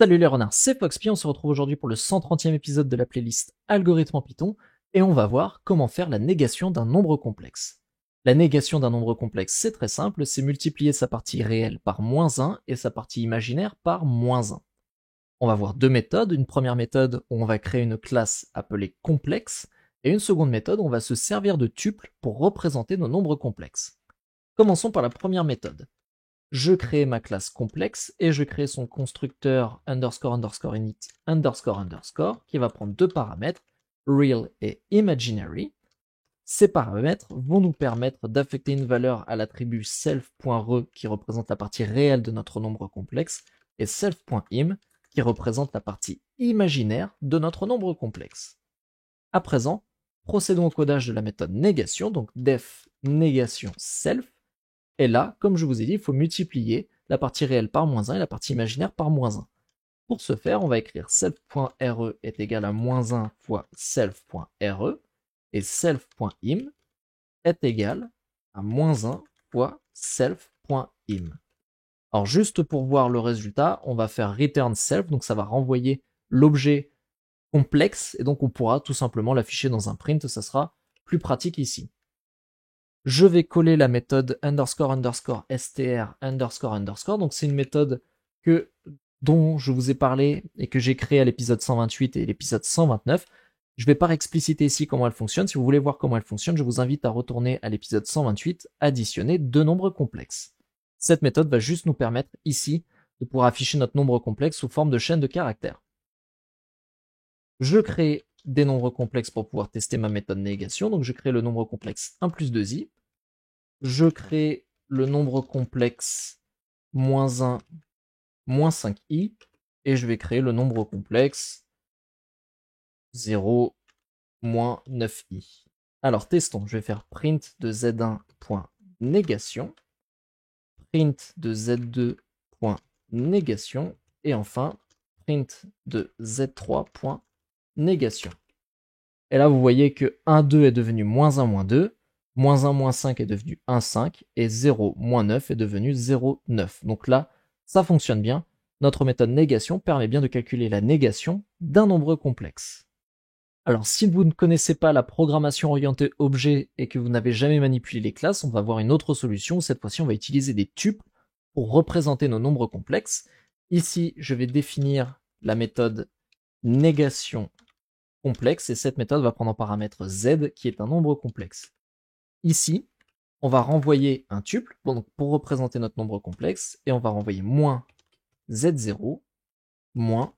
Salut les renards, c'est Foxpy, on se retrouve aujourd'hui pour le 130e épisode de la playlist Algorithme en Python, et on va voir comment faire la négation d'un nombre complexe. La négation d'un nombre complexe, c'est très simple, c'est multiplier sa partie réelle par -1 et sa partie imaginaire par -1. On va voir deux méthodes, une première méthode où on va créer une classe appelée complexe, et une seconde méthode où on va se servir de tuples pour représenter nos nombres complexes. Commençons par la première méthode. Je crée ma classe complexe et je crée son constructeur __init __ qui va prendre deux paramètres, real et imaginary. Ces paramètres vont nous permettre d'affecter une valeur à l'attribut self.re qui représente la partie réelle de notre nombre complexe et self.im qui représente la partie imaginaire de notre nombre complexe. À présent, procédons au codage de la méthode négation, donc def négation self. Et là, comme je vous ai dit, il faut multiplier la partie réelle par -1 et la partie imaginaire par -1. Pour ce faire, on va écrire self.re est égal à -1 fois self.re et self.im est égal à -1 fois self.im. Alors juste pour voir le résultat, on va faire return self, donc ça va renvoyer l'objet complexe et donc on pourra tout simplement l'afficher dans un print, ça sera plus pratique ici. Je vais coller la méthode __str__, donc c'est une méthode dont je vous ai parlé et que j'ai créée à l'épisode 128 et l'épisode 129. Je vais pas expliciter ici comment elle fonctionne. Si vous voulez voir comment elle fonctionne, je vous invite à retourner à l'épisode 128, additionner deux nombres complexes. Cette méthode va juste nous permettre ici de pouvoir afficher notre nombre complexe sous forme de chaîne de caractères. Je crée des nombres complexes pour pouvoir tester ma méthode négation, donc je crée le nombre complexe 1 plus 2i. Je crée le nombre complexe -1, -5i, et je vais créer le nombre complexe 0, -9i. Alors testons, je vais faire print de z1.négation, print de z2.négation, et enfin print de z3.négation. Et là vous voyez que 1, 2 est devenu -1, -2, -1, -5 est devenu 1, 5, et 0, -9 est devenu 0, 9. Donc là, ça fonctionne bien. Notre méthode négation permet bien de calculer la négation d'un nombre complexe. Alors si vous ne connaissez pas la programmation orientée objet et que vous n'avez jamais manipulé les classes, on va voir une autre solution. Cette fois-ci, on va utiliser des tuples pour représenter nos nombres complexes. Ici, je vais définir la méthode négation complexe, et cette méthode va prendre en paramètre z qui est un nombre complexe. Ici, on va renvoyer un tuple pour représenter notre nombre complexe, et on va renvoyer moins z0 moins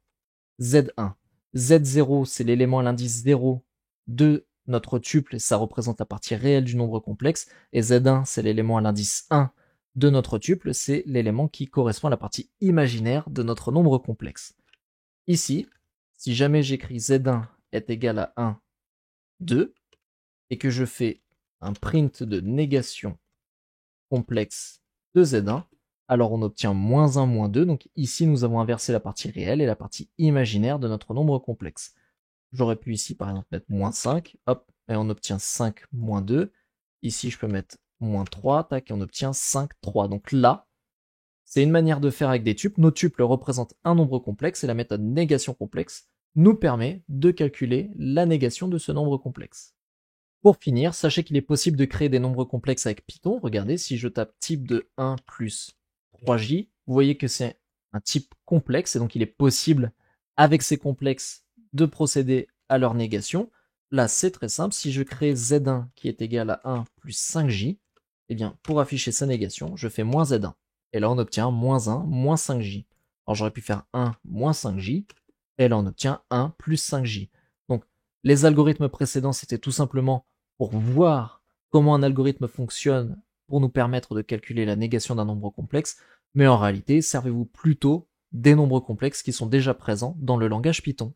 z1. z0, c'est l'élément à l'indice 0 de notre tuple, et ça représente la partie réelle du nombre complexe, et z1, c'est l'élément à l'indice 1 de notre tuple, c'est l'élément qui correspond à la partie imaginaire de notre nombre complexe. Ici, si jamais j'écris z1 est égal à 1, 2, et que je fais un print de négation complexe de z1, alors on obtient -1, -2, donc ici nous avons inversé la partie réelle et la partie imaginaire de notre nombre complexe. J'aurais pu ici par exemple mettre -5, hop, et on obtient 5, -2, ici je peux mettre -3, tac, et on obtient 5, 3. Donc là, c'est une manière de faire avec des tuples. Nos tuples représentent un nombre complexe, et la méthode négation complexe nous permet de calculer la négation de ce nombre complexe. Pour finir, sachez qu'il est possible de créer des nombres complexes avec Python. Regardez, si je tape type de 1 plus 3j, vous voyez que c'est un type complexe, et donc il est possible, avec ces complexes, de procéder à leur négation. Là, c'est très simple. Si je crée z1 qui est égal à 1 plus 5j, eh bien, pour afficher sa négation, je fais -z1. Et là, on obtient -1, -5j. Alors, j'aurais pu faire 1 moins 5j, et là, on obtient 1 plus 5j. Donc, les algorithmes précédents, c'était tout simplement pour voir comment un algorithme fonctionne pour nous permettre de calculer la négation d'un nombre complexe, mais en réalité, servez-vous plutôt des nombres complexes qui sont déjà présents dans le langage Python.